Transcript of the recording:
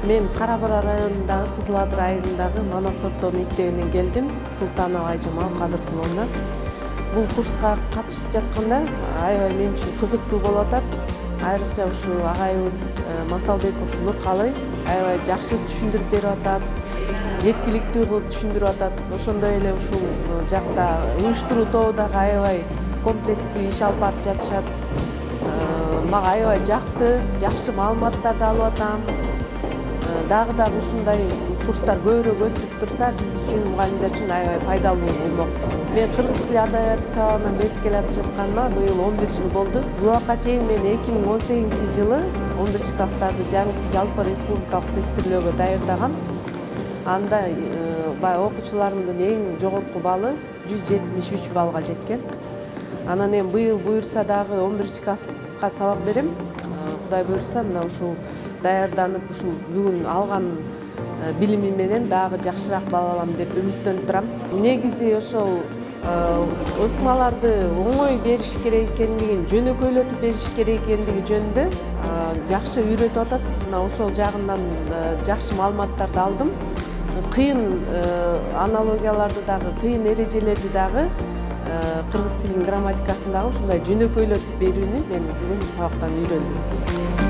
Мен Кара-Бара районундагы Кызыл Адыр айылындагы Манас орто мектебинен келдим. Султанова Айжамал Кадыркуловна. Бул курска катышып жатканда аябай мен үчүн кызыктуу болуп атат. Айрыкча ушул агайыбыз Масалбеков Нуркалы аябай жакшы түшүндүрүп берип атат. Жеткиликтүү кылып түшүндүрүп атат. Ошондой эле ушул жакта уюштуруу тобу дагы аябай комплекстүү иш алып барып жатышат. Мага аябай жакты, жакшы маалыматтарды алып атам. Дагы ушундай курстар көбүрөөк өтүп турса, биз үчүн, мугалимдер үчүн аябай пайдалуу болмок. Мен кыргыз тили адабияты сабагынан берип келатып жатканыма быйыл 11 жыл болду. Бул вакытка чейин мен 2018-жылы 11-класстарды жалпы республикалык тестирлөөгө даярдагам. Анда баягы окуучуларымдын эң жогорку баллы 173 баллга жеткен. Анан эми быйыл буюрса дагы 11-класска сабак берем. Кудай буюрса, мына ушул даярданып, ушул бүгүн алган билими менен дагы жакшыраак балл алам деп үмүттөнүп турам. Негизи ошол ыкмаларды оңой бериш керек экендигин, жөнөкөйлөтүп бериш керек экендиги жөнүндө жакшы үйрөтүп атат. Мына ошол жагынан жакшы маалыматтарды алдым. Кыйын аналогияларды дагы, кыйын эрежелерди дагы кыргыз тилинин грамматикасын дагы ушундай жөнөкөйлөтүп берүүнү мен бүгүн сабактан үйрөндүм.